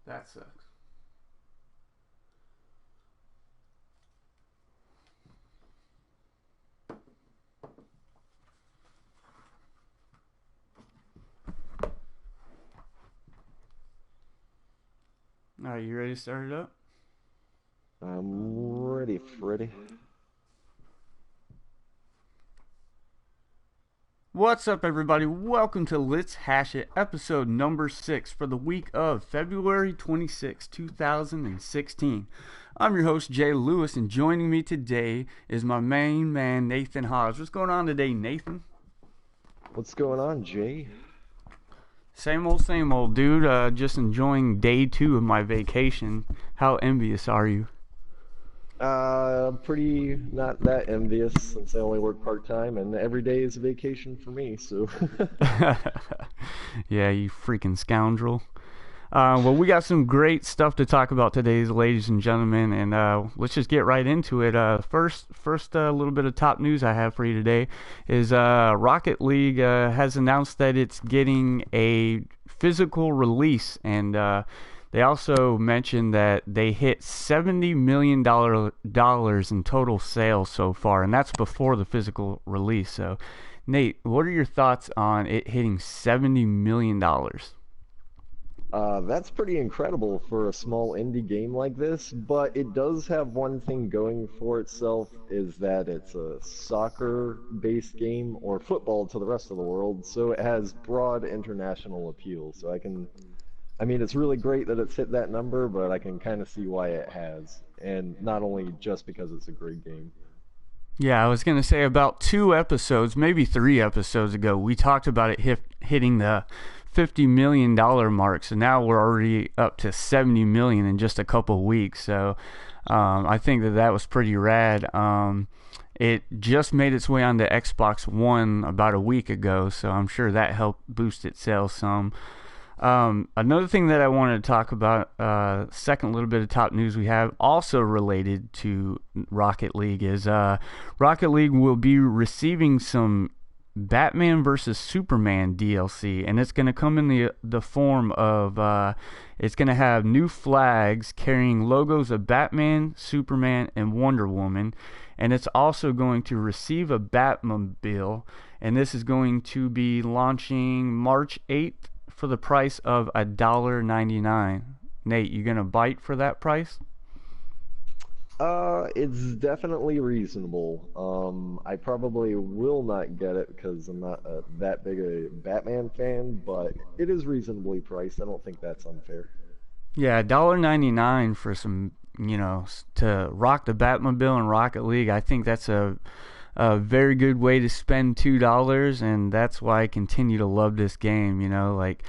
That sucks. All right, you ready to start it up? I'm ready, Freddy. What's up, everybody? Welcome to Let's Hash It, episode number 6 for the week of February 26, 2016. I'm your host, Jay Lewis, and joining me today is my main man, Nathan Hodge. What's going on today, Nathan? What's going on, Jay? Same old, dude. Just enjoying day 2 of my vacation. How envious are you? Pretty not that envious since I only work part-time and every day is a vacation for me, so. Yeah, you freaking scoundrel. Well, we got some great stuff to talk about today, ladies and gentlemen, and let's just get right into it. First, little bit of top news I have for you today is Rocket League has announced that it's getting a physical release, and they also mentioned that they hit $70 million in total sales so far, and that's before the physical release. So, Nate, what are your thoughts on it hitting $70 million? That's pretty incredible for a small indie game like this, but it does have one thing going for itself is that it's a soccer-based game or football to the rest of the world, so it has broad international appeal. I mean, it's really great that it's hit that number, but I can kind of see why it has, and not only just because it's a great game. Yeah, I was going to say about 2 episodes, maybe 3 episodes ago, we talked about it hitting the $50 million mark. So now we're already up to 70 million in just a couple of weeks. So I think that was pretty rad. It just made its way onto Xbox One about a week ago, so I'm sure that helped boost its sales some. Another thing that I wanted to talk about, second little bit of top news we have, also related to Rocket League, is Rocket League will be receiving some Batman versus Superman DLC, and it's going to come in the form of it's going to have new flags carrying logos of Batman, Superman, and Wonder Woman, and it's also going to receive a Batmobile, and this is going to be launching March 8th for the price of $1.99. Nate, you gonna bite for that price? It's definitely reasonable. I probably will not get it because I'm not that big a Batman fan, but it is reasonably priced. I don't think that's unfair. Yeah, $1.99 for some, to rock the Batmobile and Rocket League. I think that's a very good way to spend $2, and that's why I continue to love this game. Like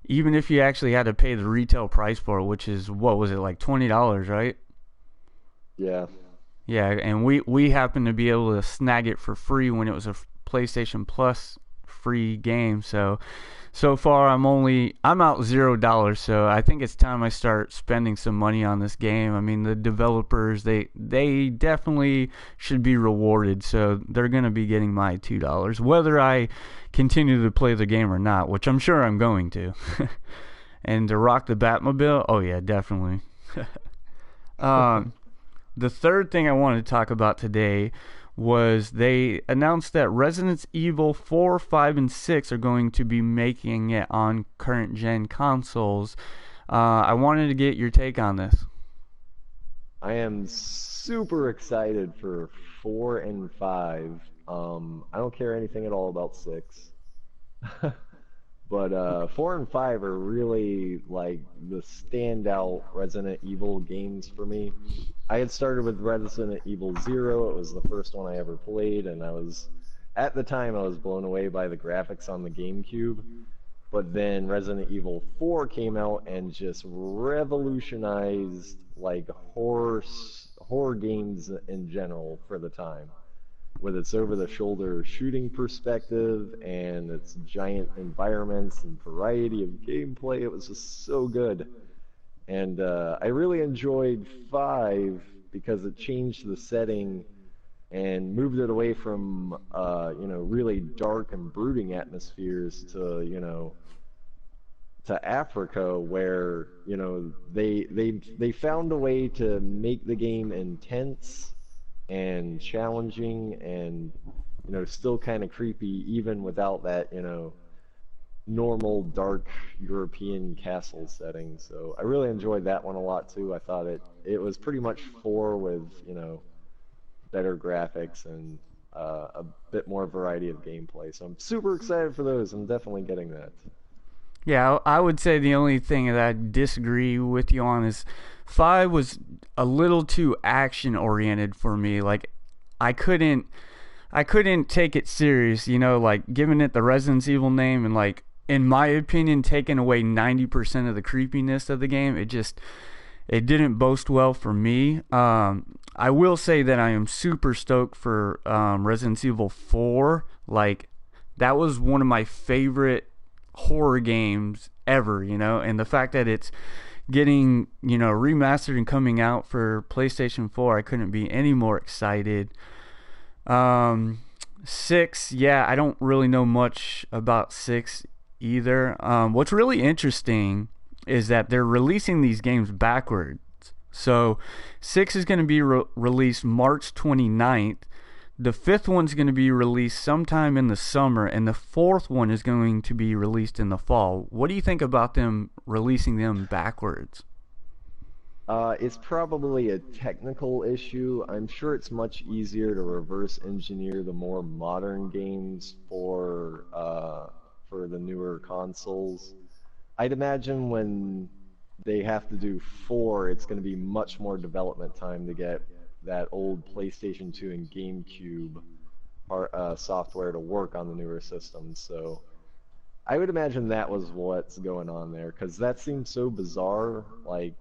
even if you actually had to pay the retail price for it, which is what was it, like $20, right? Yeah. Yeah, and we happened to be able to snag it for free when it was a PlayStation Plus free game. So far I'm out $0. So I think it's time I start spending some money on this game. I mean, the developers, they definitely should be rewarded. So they're gonna be getting my $2, whether I continue to play the game or not, which I'm sure I'm going to. And to rock the Batmobile, oh yeah, definitely. um, the third thing I wanted to talk about today was they announced that Resident Evil 4, 5, and 6 are going to be making it on current gen consoles. I wanted to get your take on this. I am super excited for 4 and 5. I don't care anything at all about 6. But 4 and 5 are really like the standout Resident Evil games for me. I had started with Resident Evil Zero. It was the first one I ever played, and at the time, I was blown away by the graphics on the GameCube. But then Resident Evil 4 came out and just revolutionized like horror games in general for the time with its over-the-shoulder shooting perspective and its giant environments and variety of gameplay. It was just so good. And I really enjoyed 5 because it changed the setting and moved it away from, really dark and brooding atmospheres to, to Africa where, you know, they found a way to make the game intense and challenging and, you know, still kind of creepy even without that, you know, normal dark European castle setting. So I really enjoyed that one a lot too. I thought it was pretty much 4 with, you know, better graphics and a bit more variety of gameplay. So I'm super excited for those. I'm definitely getting that. Yeah, I would say the only thing that I disagree with you on is 5 was a little too action oriented for me. Like I couldn't I couldn't take it serious, you know, like giving it the Resident Evil name and like in my opinion taking away 90% of the creepiness of the game. It didn't boast well for me. I will say that I am super stoked for Resident Evil 4. Like that was one of my favorite horror games ever, you know, and the fact that it's getting, you know, remastered and coming out for PlayStation 4, I couldn't be any more excited. Um, 6, yeah, I don't really know much about 6 either. What's really interesting is that they're releasing these games backwards. So 6 is going to be released March 29th. The fifth one's going to be released sometime in the summer, and the fourth one is going to be released in the fall. What do you think about them releasing them backwards? It's probably a technical issue. I'm sure it's much easier to reverse engineer the more modern games for the newer consoles. I'd imagine when they have to do 4, it's going to be much more development time to get that old PlayStation 2 and GameCube software to work on the newer systems. So I would imagine that was what's going on there, because that seems so bizarre. Like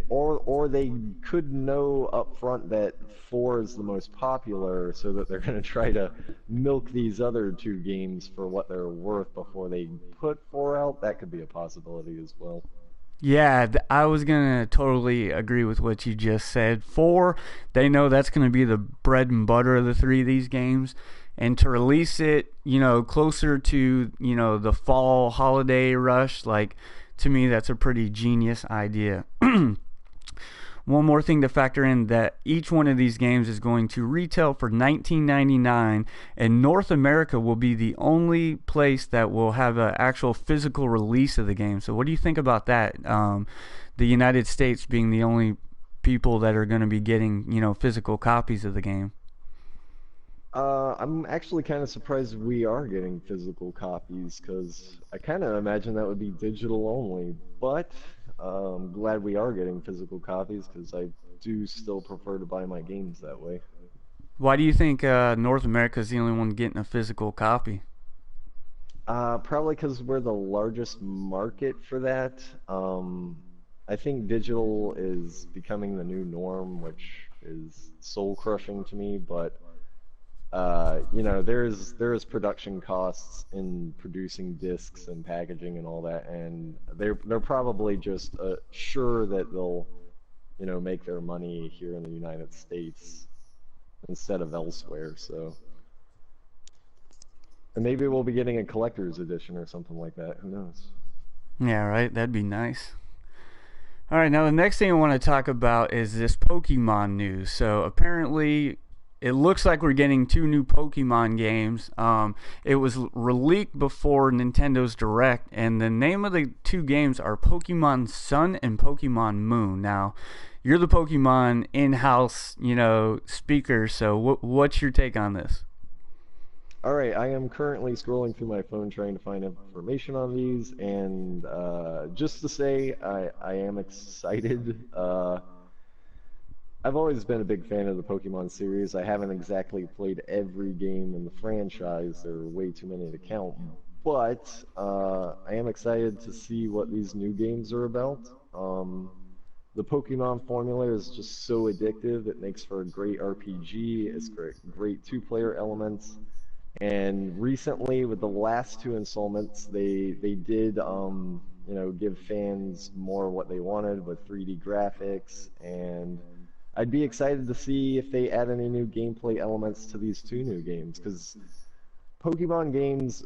or they could know up front that 4 is the most popular, so that they're going to try to milk these other 2 games for what they're worth before they put 4 out. That could be a possibility as well. Yeah, I was gonna totally agree with what you just said. 4, they know that's gonna be the bread and butter of the three of these games, and to release it, you know, closer to, you know, the fall holiday rush, like to me, that's a pretty genius idea. One more thing to factor in, that each one of these games is going to retail for $19.99, and North America will be the only place that will have an actual physical release of the game. So what do you think about that? The United States being the only people that are going to be getting, you know, physical copies of the game. I'm actually kind of surprised we are getting physical copies, because I kind of imagine that would be digital only. But I'm glad we are getting physical copies, because I do still prefer to buy my games that way. Why do you think North America is the only one getting a physical copy? Probably because we're the largest market for that. I think digital is becoming the new norm, which is soul crushing to me, but you know, there's production costs in producing discs and packaging and all that, and they're probably just sure that they'll, you know, make their money here in the United States instead of elsewhere. So, and maybe we'll be getting a collector's edition or something like that. Who knows? Yeah, right. That'd be nice. All right, now the next thing I want to talk about is this Pokemon news. So apparently, it looks like we're getting 2 new Pokemon games. It was leaked before Nintendo's Direct, and the name of the 2 games are Pokemon Sun and Pokemon Moon. Now, you're the Pokemon in-house, you know, speaker. So what's your take on this? All right, I am currently scrolling through my phone trying to find information on these, and just to say, I am excited. I've always been a big fan of the Pokemon series. I haven't exactly played every game in the franchise. There are way too many to count. But I am excited to see what these new games are about. The Pokemon formula is just so addictive. It makes for a great RPG. It's great two-player elements. And recently, with the last 2 installments, they did you know, give fans more what they wanted with 3D graphics, and I'd be excited to see if they add any new gameplay elements to these 2 new games, because Pokemon games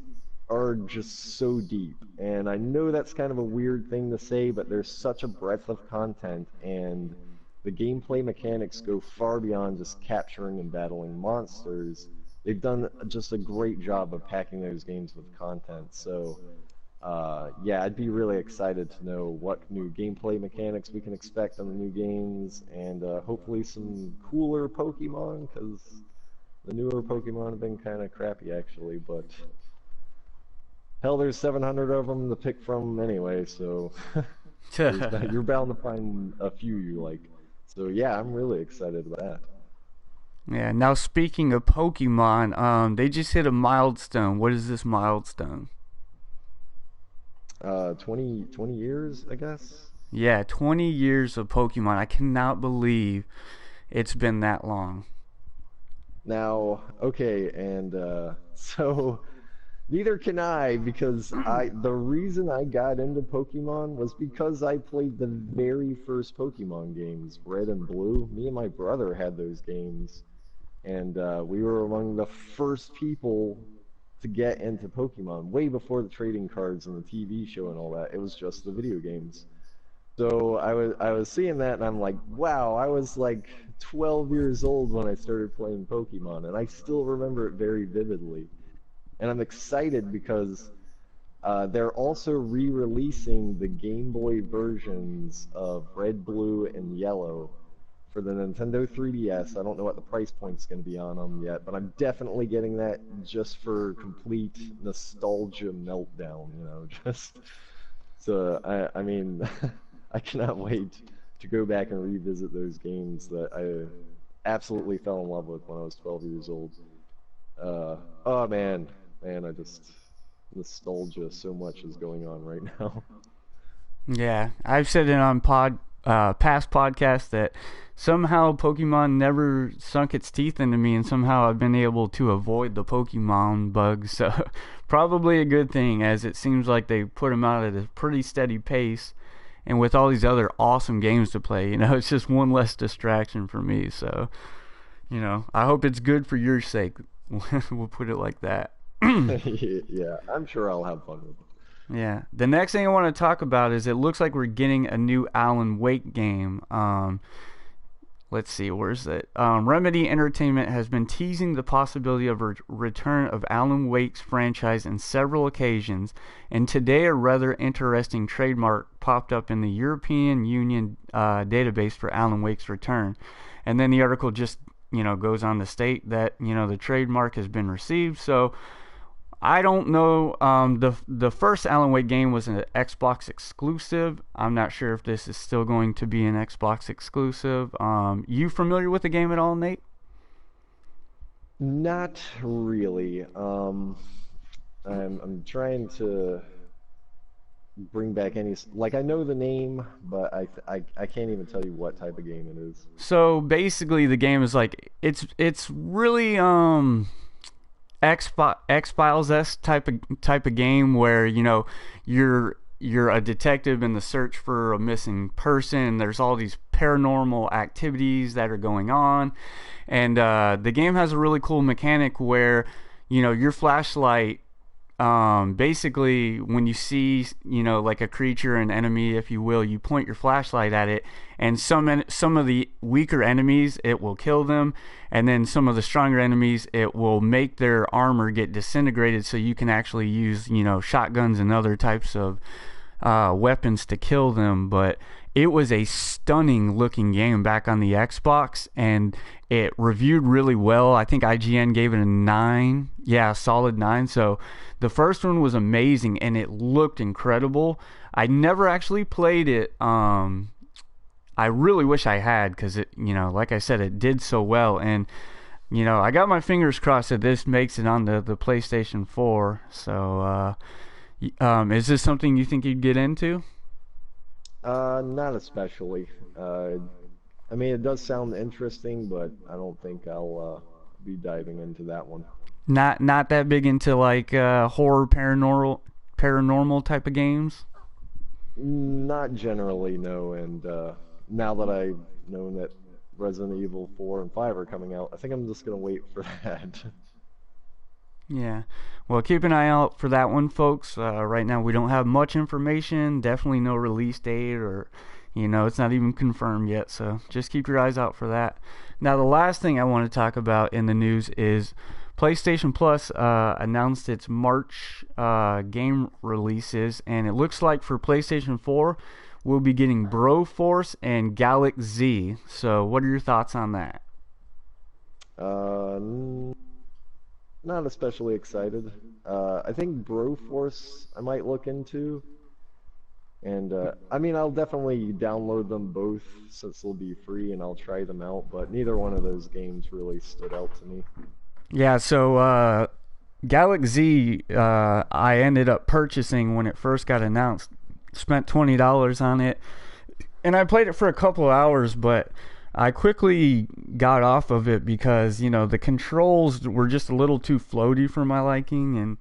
are just so deep. And I know that's kind of a weird thing to say, but there's such a breadth of content, and the gameplay mechanics go far beyond just capturing and battling monsters. They've done just a great job of packing those games with content. So, yeah, I'd be really excited to know what new gameplay mechanics we can expect on the new games, and hopefully some cooler Pokemon, because the newer Pokemon have been kind of crappy actually, but hell, there's 700 of them to pick from anyway, so you're bound to find a few you like. So yeah, I'm really excited about that. Yeah. Now speaking of Pokemon, they just hit a milestone. What is this milestone? 20 years, I guess. Yeah, 20 years of Pokemon. I cannot believe it's been that long. Now, okay, and so neither can I, because the reason I got into Pokemon was because I played the very first Pokemon games, Red and Blue. Me and my brother had those games, and we were among the first people to get into Pokemon, way before the trading cards and the TV show and all that. It was just the video games. So I was seeing that, and I'm like, wow, I was like 12 years old when I started playing Pokemon, and I still remember it very vividly. And I'm excited because they're also re-releasing the Game Boy versions of Red, Blue, and Yellow for the Nintendo 3DS. I don't know what the price point's going to be on them yet, but I'm definitely getting that just for complete nostalgia meltdown, just so I mean, I cannot wait to go back and revisit those games that I absolutely fell in love with when I was 12 years old. Oh man, I just nostalgia so much is going on right now. Yeah, I've said it on past podcasts that somehow Pokemon never sunk its teeth into me, and somehow I've been able to avoid the Pokemon bugs. So probably a good thing, as it seems like they put them out at a pretty steady pace. And with all these other awesome games to play, it's just one less distraction for me. So, I hope it's good for your sake. We'll put it like that. Yeah, I'm sure I'll have fun with it. Yeah. The next thing I want to talk about is it looks like we're getting a new Alan Wake game. Let's see, where's it? Remedy Entertainment has been teasing the possibility of a return of Alan Wake's franchise on several occasions, and today a rather interesting trademark popped up in the European Union database for Alan Wake's return. And then the article just, goes on to state that, the trademark has been received. So I don't know. The first Alan Wake game was an Xbox exclusive. I'm not sure if this is still going to be an Xbox exclusive. You familiar with the game at all, Nate? Not really. I'm trying to bring back any like I know the name, but I can't even tell you what type of game it is. So basically, the game is like it's really X Files s type of game where you're a detective in the search for a missing person. There's all these paranormal activities that are going on, and the game has a really cool mechanic where your flashlight, basically when you see like a creature, an enemy if you will, you point your flashlight at it, and some of the weaker enemies it will kill them, and then some of the stronger enemies it will make their armor get disintegrated, so you can actually use shotguns and other types of weapons to kill them. But it was a stunning looking game back on the Xbox, and it reviewed really well. I think IGN gave it a 9. Yeah, a solid 9. So the first one was amazing, and it looked incredible. I never actually played it. I really wish I had, because it, like I said, it did so well. And, I got my fingers crossed that this makes it on the PlayStation 4. So, is this something you think you'd get into? Not especially. I mean, it does sound interesting, but I don't think I'll be diving into that one. Not that big into like horror, paranormal type of games. Not generally, no. And now that I've known that Resident Evil 4 and 5 are coming out, I think I'm just gonna wait for that. Yeah. Well, keep an eye out for that one, folks. Right now, we don't have much information. Definitely no release date, or, it's not even confirmed yet. So just keep your eyes out for that. Now, the last thing I want to talk about in the news is PlayStation Plus announced its March game releases, and it looks like for PlayStation 4, we'll be getting Broforce and Galaxy. So, what are your thoughts on that? Uh, Not especially excited. I think Broforce I might look into, and I mean I'll definitely download them both since they'll be free, and I'll try them out. But neither one of those games really stood out to me. Yeah, so Galaxy, I ended up purchasing when it first got announced. Spent $20 on it, and I played it for a couple of hours, but I quickly got off of it because the controls were just a little too floaty for my liking, and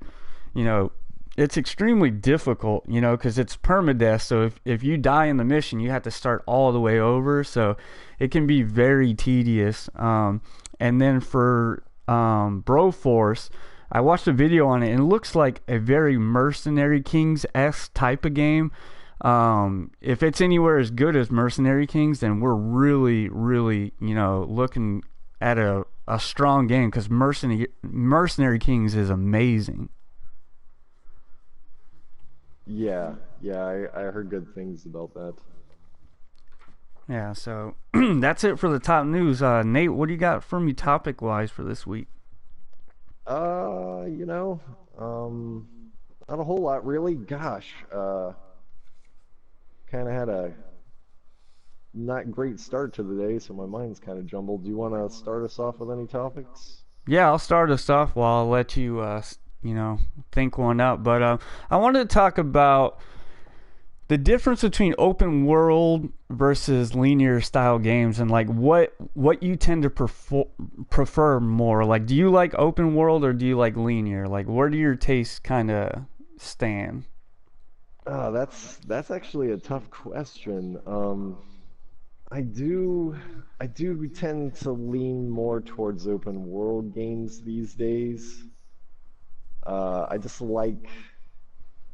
you know it's extremely difficult, because it's permadeath. So if you die in the mission, you have to start all the way over. So it can be very tedious. And then for Broforce, I watched a video on it, and it looks like a very Mercenary Kings-esque type of game. If it's anywhere as good as Mercenary Kings, then we're really, really, looking at a strong game, because Mercenary Kings is amazing. Yeah, I heard good things about that. Yeah, so that's it for the top news. Nate, what do you got for me topic-wise for this week? Uh, you know, um, Not a whole lot really. Gosh, kind of had a not great start to the day, so my mind's kind of jumbled. Do you want to start us off with any topics? Yeah, I'll start us off while I'll let you, think one up. But I wanted to talk about the difference between open world versus linear style games, and like what you tend to prefer more. Like, do you like open world or do you like linear? Like, where do your tastes kind of stand? That's actually a tough question. I do I do tend to lean more towards open world games these days. I just like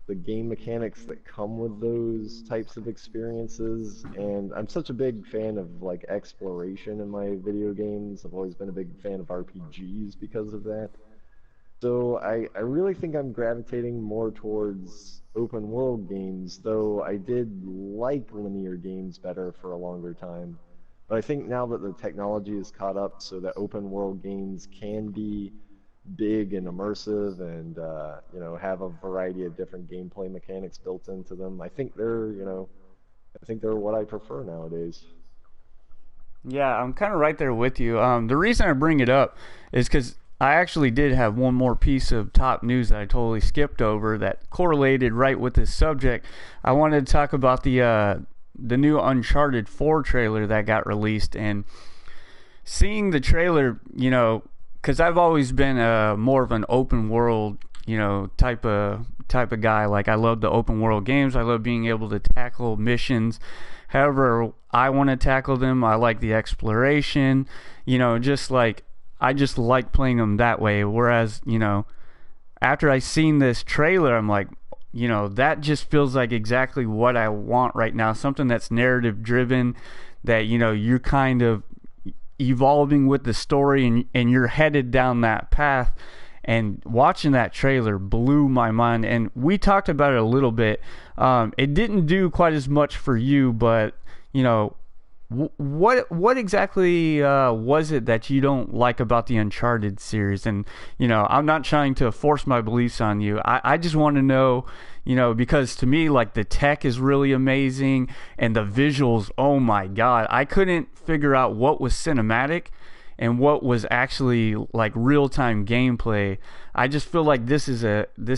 the game mechanics that come with those types of experiences, and I'm such a big fan of like exploration in my video games. I've always been a big fan of RPGs because of that. So I really think I'm gravitating more towards open world games, though I did like linear games better for a longer time. But I think now that the technology is caught up so that open world games can be big and immersive, and have a variety of different gameplay mechanics built into them, I think they're what I prefer nowadays. Yeah, I'm kind of right there with you. The reason I bring it up is because I actually did have one more piece of top news that I totally skipped over that correlated right with this subject. I wanted to talk about the new Uncharted 4 trailer that got released, and seeing the trailer, because I've always been more of an open world, type of guy. Like, I love the open world games. I love being able to tackle missions however I want to tackle them. I like the exploration, just like I just like playing them that way. Whereas, after I seen this trailer, I'm like, that just feels like exactly what I want right now. Something that's narrative driven, that, you're kind of evolving with the story, and you're headed down that path. And watching that trailer blew my mind. And we talked about it a little bit. It didn't do quite as much for you, but, what exactly was it that you don't like about the Uncharted series? And I'm not trying to force my beliefs on you. I just want to know, because to me, like, the tech is really amazing, and the visuals, oh my god, I couldn't figure out what was cinematic and what was actually like real-time gameplay. I just feel like this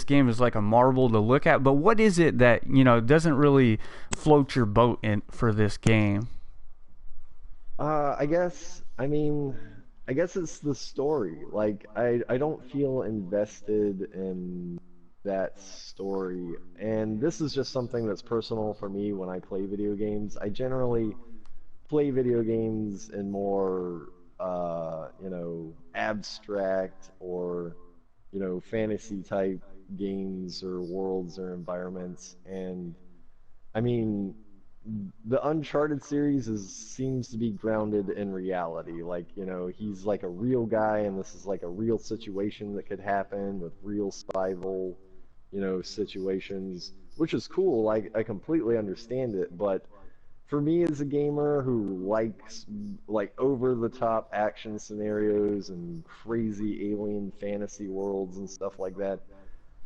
game is like a marvel to look at. But what is it that doesn't really float your boat in for this game? I guess, I guess it's the story. Like, I don't feel invested in that story. And this is just something that's personal for me when I play video games. I generally play video games in more, abstract or fantasy type games or worlds or environments. And I mean, the Uncharted series seems to be grounded in reality. Like, he's like a real guy, and this is like a real situation that could happen with real survival, situations, which is cool. I completely understand it, but for me as a gamer who likes like over the top action scenarios and crazy alien fantasy worlds and stuff like that,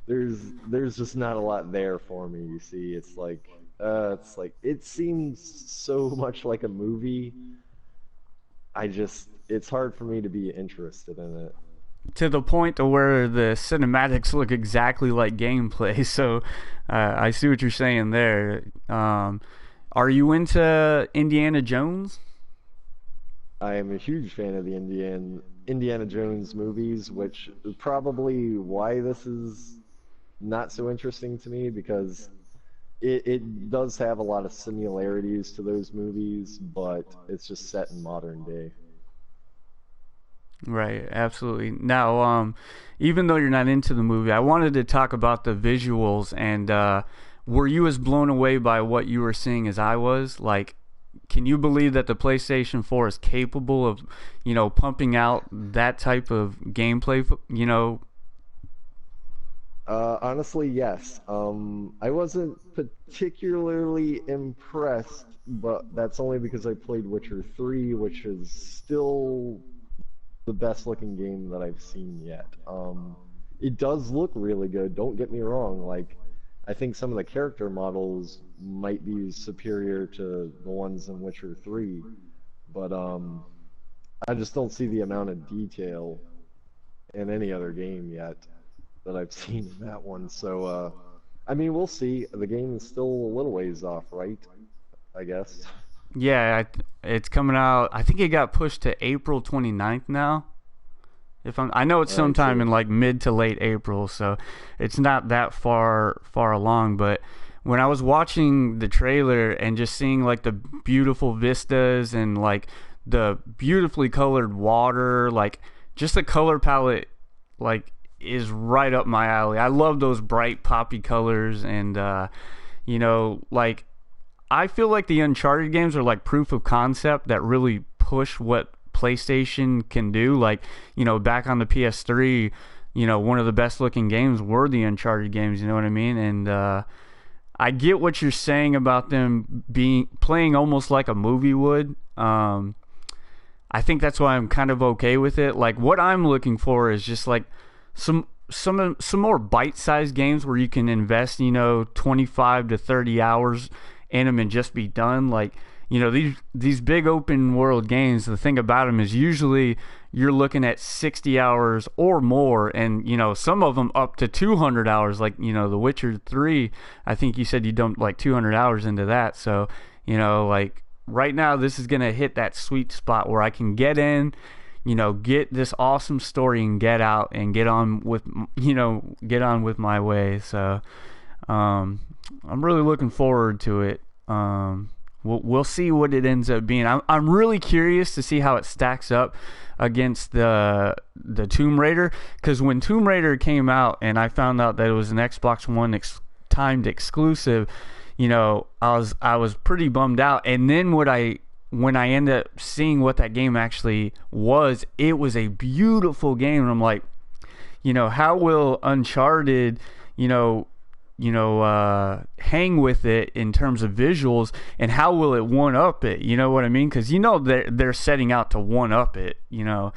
there's just not a lot there for me. You see, it's like it seems so much like a movie. It's hard for me to be interested in it. To the point to where the cinematics look exactly like gameplay. So I see what you're saying there. Are you into Indiana Jones? I am a huge fan of the Indiana Jones movies, which is probably why this is not so interesting to me, because it does have a lot of similarities to those movies, but it's just set in modern day. Right, absolutely. Now, even though you're not into the movie, I wanted to talk about the visuals. And were you as blown away by what you were seeing as I was? Like, can you believe that the PlayStation 4 is capable of, pumping out that type of gameplay? Honestly, yes. I wasn't particularly impressed, but that's only because I played Witcher 3, which is still the best looking game that I've seen yet. It does look really good, don't get me wrong. Like, I think some of the character models might be superior to the ones in Witcher 3, but I just don't see the amount of detail in any other game yet that I've seen in that one. So, I mean, we'll see. The game is still a little ways off, right? I guess. Yeah, it's coming out. I think it got pushed to April 29th now. I know it's All right, sometime so in like mid to late April, so it's not that far along. But when I was watching the trailer and just seeing like the beautiful vistas and like the beautifully colored water, like just the color palette, like is right up my alley. I love those bright poppy colors, and like I feel like the Uncharted games are like proof of concept that really push what PlayStation can do. Like, back on the PS3, one of the best looking games were the Uncharted games, you know what I mean? And I get what you're saying about them playing almost like a movie would. I think that's why I'm kind of okay with it. Like, what I'm looking for is just like some more bite-sized games where you can invest, 25 to 30 hours in them and just be done. Like, these big open world games, the thing about them is usually you're looking at 60 hours or more, and some of them up to 200 hours, like The Witcher 3. I think you said you dumped like 200 hours into that. So like right now this is gonna hit that sweet spot where I can get in, get this awesome story and get out and get on with my way. So I'm really looking forward to it. We'll see what it ends up being. I'm really curious to see how it stacks up against the Tomb Raider, because when Tomb Raider came out and I found out that it was an Xbox One timed exclusive, I was pretty bummed out. And then when I ended up seeing what that game actually was, it was a beautiful game, and I'm like, how will Uncharted, hang with it in terms of visuals, and how will it one up it? You know what I mean? Because they're setting out to one up it. Yeah.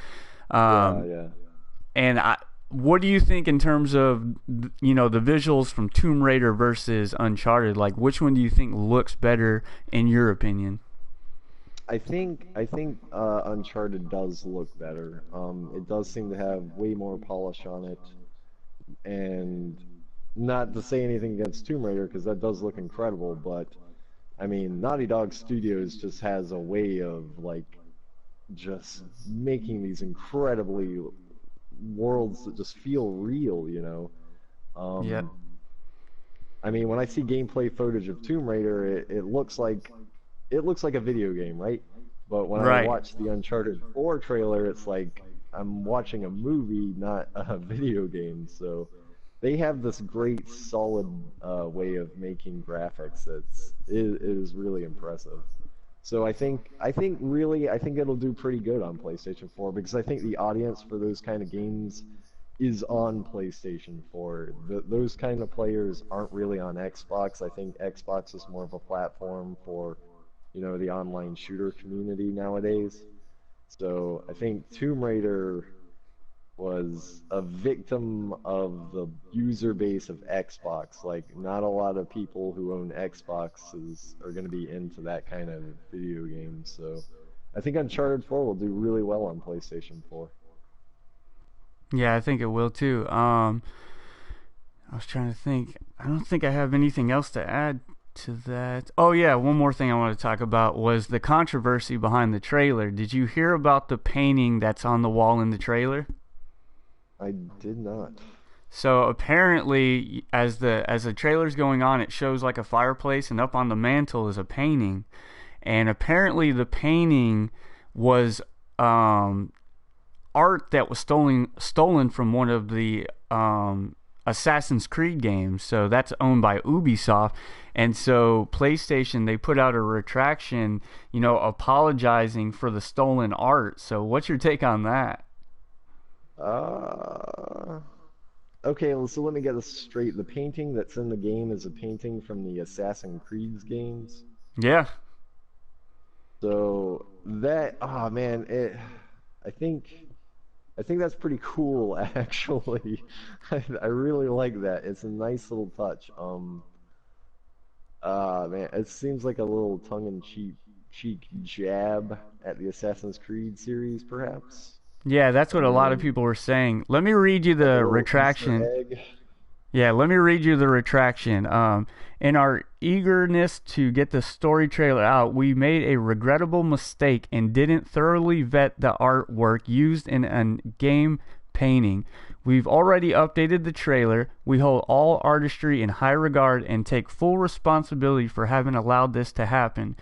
And what do you think in terms of the visuals from Tomb Raider versus Uncharted? Like, which one do you think looks better in your opinion? I think Uncharted does look better. It does seem to have way more polish on it, and not to say anything against Tomb Raider, because that does look incredible, but I mean, Naughty Dog Studios just has a way of like just making these incredibly worlds that just feel real. Yeah. Um, I mean, when I see gameplay footage of Tomb Raider, it looks like a video game, right? But when I Right. watch the Uncharted 4 trailer, it's like I'm watching a movie, not a video game. So they have this great solid way of making graphics it is really impressive. So I think it'll do pretty good on PlayStation 4 because I think the audience for those kind of games is on PlayStation 4. Those kind of players aren't really on Xbox. I think Xbox is more of a platform for, the online shooter community nowadays. So I think Tomb Raider was a victim of the user base of Xbox. Like, not a lot of people who own Xboxes are going to be into that kind of video game. So I think Uncharted 4 will do really well on PlayStation 4. Yeah, I think it will too. I was trying to think. I don't think I have anything else to add to that. Oh yeah, one more thing I want to talk about was the controversy behind the trailer. Did you hear about the painting that's on the wall in the trailer? I did not. So apparently, as the trailer's going on, it shows like a fireplace, and up on the mantle is a painting. And apparently, the painting was art that was stolen from one of the Assassin's Creed games. So that's owned by Ubisoft. And so PlayStation, they put out a retraction, apologizing for the stolen art. So what's your take on that? Okay, well, so let me get this straight. The painting that's in the game is a painting from the Assassin's Creed games. Yeah. So oh man, I think that's pretty cool, actually. I really like that. It's a nice little touch. Man, it seems like a little tongue-in-cheek jab at the Assassin's Creed series, perhaps. Yeah, that's what a lot of people were saying. Let me read you the retraction. Yeah, let me read you the retraction. In our eagerness to get the story trailer out, we made a regrettable mistake and didn't thoroughly vet the artwork used in a game painting. We've already updated the trailer. We hold all artistry in high regard and take full responsibility for having allowed this to happen.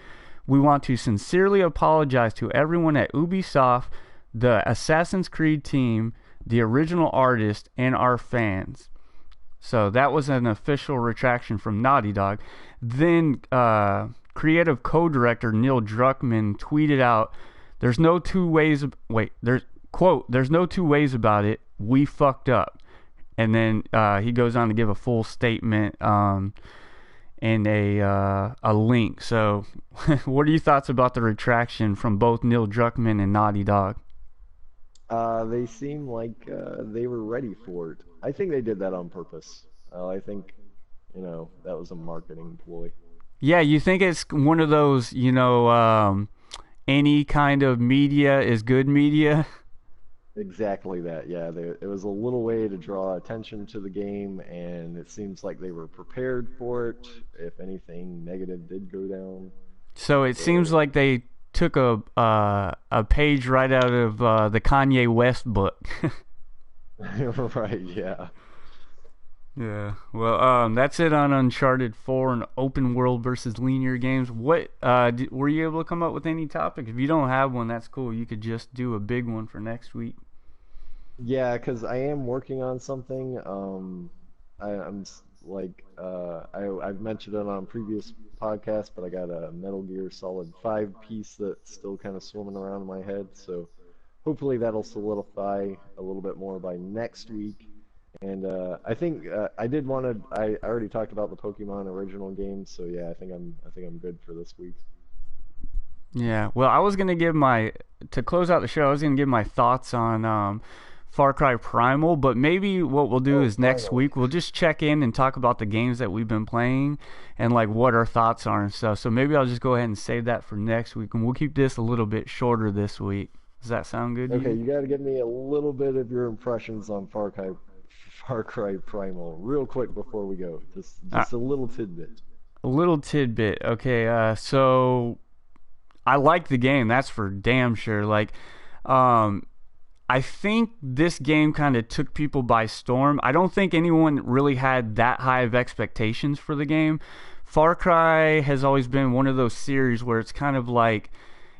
We want to sincerely apologize to everyone at Ubisoft, the Assassin's Creed team, the original artist, and our fans. So that was an official retraction from Naughty Dog. Then creative co-director Neil Druckmann tweeted out, there's no two ways about it. We fucked up. And then he goes on to give a full statement and a link. So what are your thoughts about the retraction from both Neil Druckmann and Naughty Dog? They seem like they were ready for it. I think they did that on purpose. I think, that was a marketing ploy. Yeah, you think it's one of those, any kind of media is good media? Exactly that, yeah. It was a little way to draw attention to the game, and it seems like they were prepared for it if anything negative did go down. So it seems like they took a page right out of the Kanye West book. Right, yeah. Yeah. Well, that's it on Uncharted 4 and open world versus linear games. What were you able to come up with any topic? If you don't have one, that's cool. You could just do a big one for next week. Yeah, because I am working on something. I've mentioned it on previous podcasts, but I got a Metal Gear Solid 5 piece that's still kind of swimming around in my head. So hopefully that'll solidify a little bit more by next week. And I think I already talked about the Pokemon original games, so yeah, I think I'm good for this week. Yeah. Well, I was gonna to close out the show. I was gonna give my thoughts on Far Cry Primal, but maybe what we'll do is next week we'll just check in and talk about the games that we've been playing and like what our thoughts are and stuff. So maybe I'll just go ahead and save that for next week, and we'll keep this a little bit shorter this week. Does that sound good? Okay, you got to give me a little bit of your impressions on Far Cry Primal real quick before we go. Just a little tidbit. A little tidbit. Okay, so I like the game. That's for damn sure. Like, I think this game kind of took people by storm. I don't think anyone really had that high of expectations for the game. Far Cry has always been one of those series where it's kind of like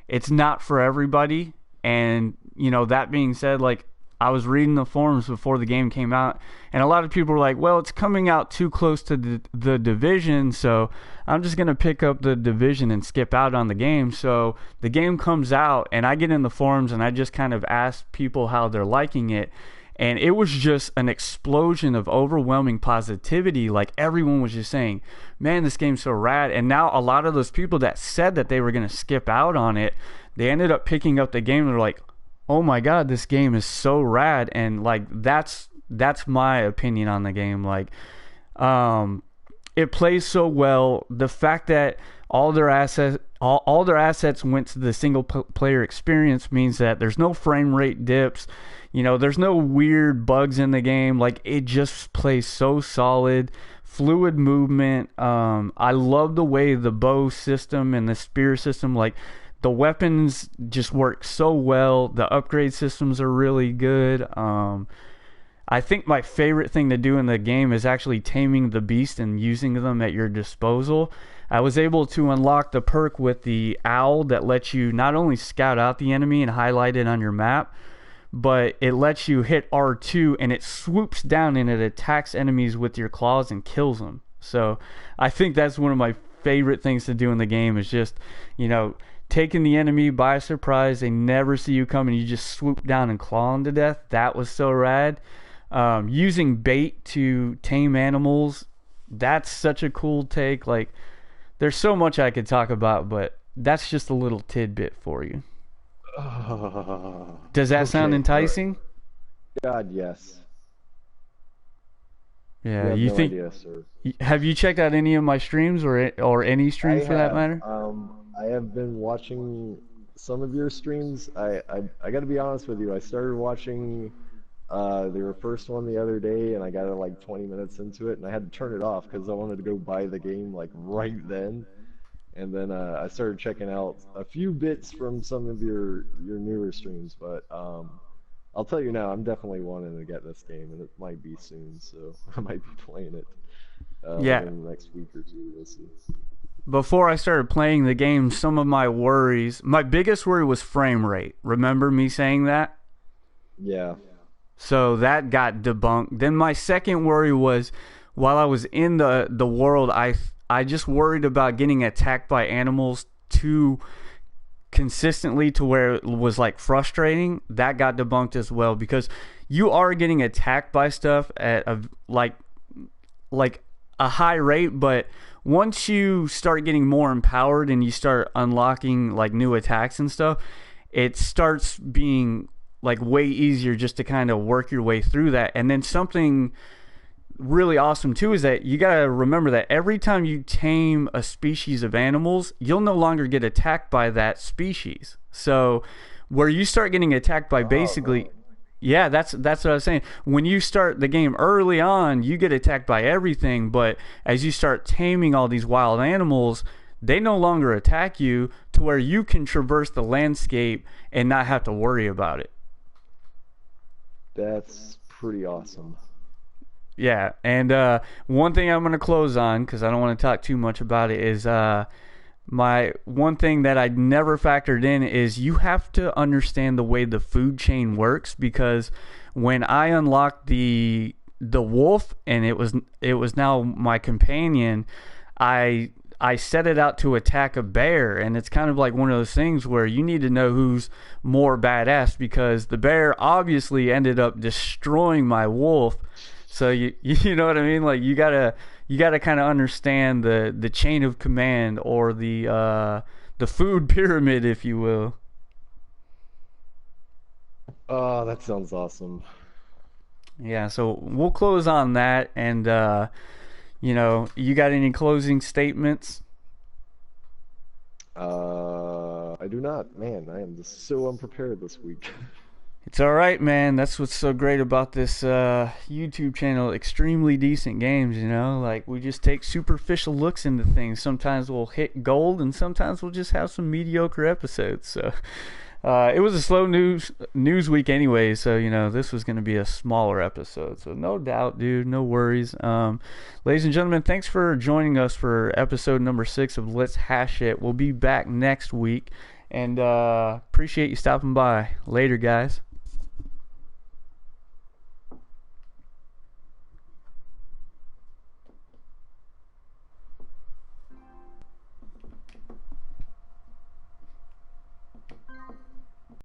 it's not for everybody, and that being said, like, I was reading the forums before the game came out, and a lot of people were like, well, it's coming out too close to the Division, so I'm just going to pick up the Division and skip out on the game. So the game comes out, and I get in the forums, and I just kind of ask people how they're liking it, and it was just an explosion of overwhelming positivity. Like, everyone was just saying, man, this game's so rad. And now a lot of those people that said that they were going to skip out on it, they ended up picking up the game, and they're like, oh my god, this game is so rad. And like, that's my opinion on the game. Like, it plays so well. The fact that all their assets went to the single player experience means that there's no frame rate dips, there's no weird bugs in the game. Like, it just plays so solid, fluid movement. I love the way the bow system and the spear system, like, the weapons just work so well. The upgrade systems are really good. I think my favorite thing to do in the game is actually taming the beast and using them at your disposal. I was able to unlock the perk with the owl that lets you not only scout out the enemy and highlight it on your map, but it lets you hit R2 and it swoops down and it attacks enemies with your claws and kills them. So I think that's one of my favorite things to do in the game, is just, taking the enemy by surprise. They never see you coming. You just swoop down and claw them to death. That was so rad. Using bait to tame animals, that's such a cool take. Like, there's so much I could talk about, but that's just a little tidbit for you. Does that sound enticing? God, yes. Yeah, you think? Idea, sir. Have you checked out any of my streams or any streams for that matter? I have been watching some of your streams. I got to be honest with you. I started watching your first one the other day, and I got like 20 minutes into it, and I had to turn it off because I wanted to go buy the game like right then. And then I started checking out a few bits from some of your newer streams, but I'll tell you now, I'm definitely wanting to get this game, and it might be soon, so I might be playing it in the next week or two. We'll see. Before I started playing the game, some of my biggest worry was frame rate. Remember me saying that? Yeah. So that got debunked. Then my second worry was, while I was in the world, I just worried about getting attacked by animals too consistently to where it was like frustrating. That got debunked as well, because you are getting attacked by stuff at a high rate, but once you start getting more empowered and you start unlocking like new attacks and stuff, it starts being like way easier just to kind of work your way through that. And then something really awesome too is that you got to remember that every time you tame a species of animals, you'll no longer get attacked by that species. So where you start getting attacked by basically yeah, that's what I was saying. When you start the game early on, you get attacked by everything, but as you start taming all these wild animals, they no longer attack you, to where you can traverse the landscape and not have to worry about it. That's pretty awesome. Yeah, and one thing I'm going to close on, because I don't want to talk too much about it, is my one thing that I never factored in is you have to understand the way the food chain works, because when I unlocked the wolf and it was now my companion, I set it out to attack a bear, and it's kind of like one of those things where you need to know who's more badass, because the bear obviously ended up destroying my wolf. So you know what I mean? Like, you gotta kind of understand the chain of command, or the food pyramid, if you will. Oh, that sounds awesome. Yeah, so we'll close on that, and you got any closing statements? I do not. Man, I am just so unprepared this week. It's all right, man. That's what's so great about this YouTube channel. Extremely decent games, Like, we just take superficial looks into things. Sometimes we'll hit gold, and sometimes we'll just have some mediocre episodes. So it was a slow news week anyway, so, this was going to be a smaller episode. So no doubt, dude. No worries. Ladies and gentlemen, thanks for joining us for episode number 6 of Let's Hash It. We'll be back next week. And appreciate you stopping by. Later, guys.